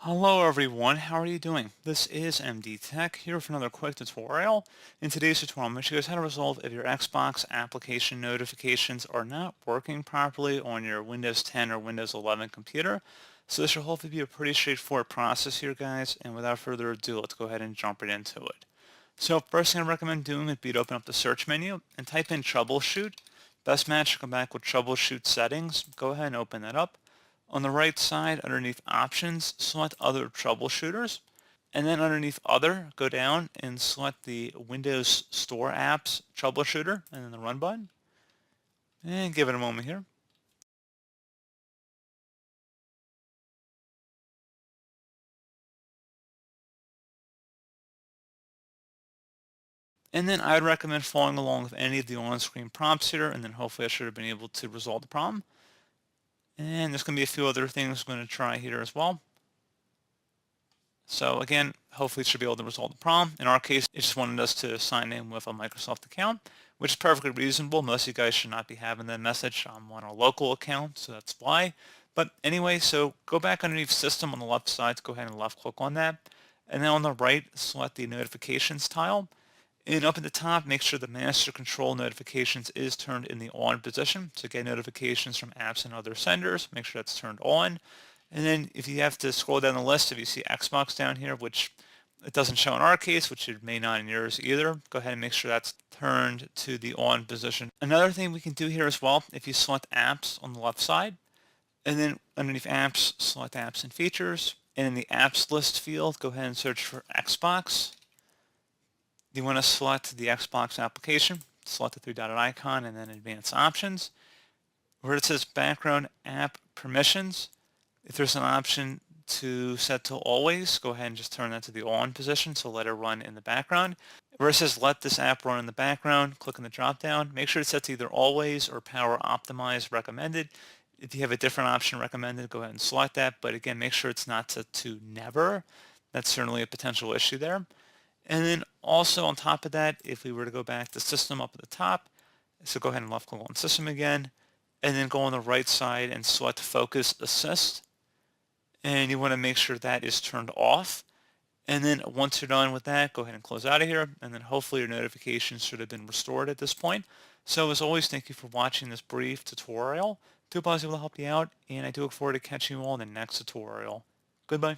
Hello everyone, how are you doing? This is MD Tech here for another quick tutorial. In today's tutorial, I'm going to show you guys how to resolve if your Xbox application notifications are not working properly on your Windows 10 or Windows 11 computer. So this should hopefully be a pretty straightforward process here, guys, and without further ado, let's go ahead and jump right into it. So first thing I recommend doing would be to open up the search menu and type in troubleshoot. Best match should come back with troubleshoot settings. Go ahead and open that up. On the right side, underneath Options, select Other Troubleshooters. And then underneath Other, go down and select the Windows Store Apps Troubleshooter, and then the Run button. And give it a moment here. And then I'd recommend following along with any of the on-screen prompts here, and then hopefully I should have been able to resolve the problem. And there's going to be a few other things I'm going to try here as well. So again, hopefully it should be able to resolve the problem. In our case, it just wanted us to sign in with a Microsoft account, which is perfectly reasonable. Most of you guys should not be having that message. I'm on a local account, so that's why. But anyway, so go back underneath System on the left side, go ahead and left click on that. And then on the right, select the Notifications tile. And up at the top, make sure the Master Control Notifications is turned in the on position. So get notifications from apps and other senders, make sure that's turned on. And then if you have to scroll down the list, if you see Xbox down here, which it doesn't show in our case, which it may not in yours either, go ahead and make sure that's turned to the on position. Another thing we can do here as well, if you select apps on the left side, and then underneath apps, select apps and features, and in the apps list field, go ahead and search for Xbox. You want to select the Xbox application, select the three-dotted icon, and then advanced options. Where it says background app permissions, if there's an option to set to always, go ahead and just turn that to the on position, so let it run in the background. Where it says let this app run in the background, click on the drop down. Make sure it's set to either always or power optimize recommended. If you have a different option recommended, go ahead and select that. But again, make sure it's not set to never. That's certainly a potential issue there. And then also on top of that, if we were to go back to System up at the top, so go ahead and left click on System again, and then go on the right side and select Focus Assist. And you want to make sure that is turned off. And then once you're done with that, go ahead and close out of here. And then hopefully your notifications should have been restored at this point. So as always, thank you for watching this brief tutorial. I hope I was able to help you out, and I do look forward to catching you all in the next tutorial. Goodbye.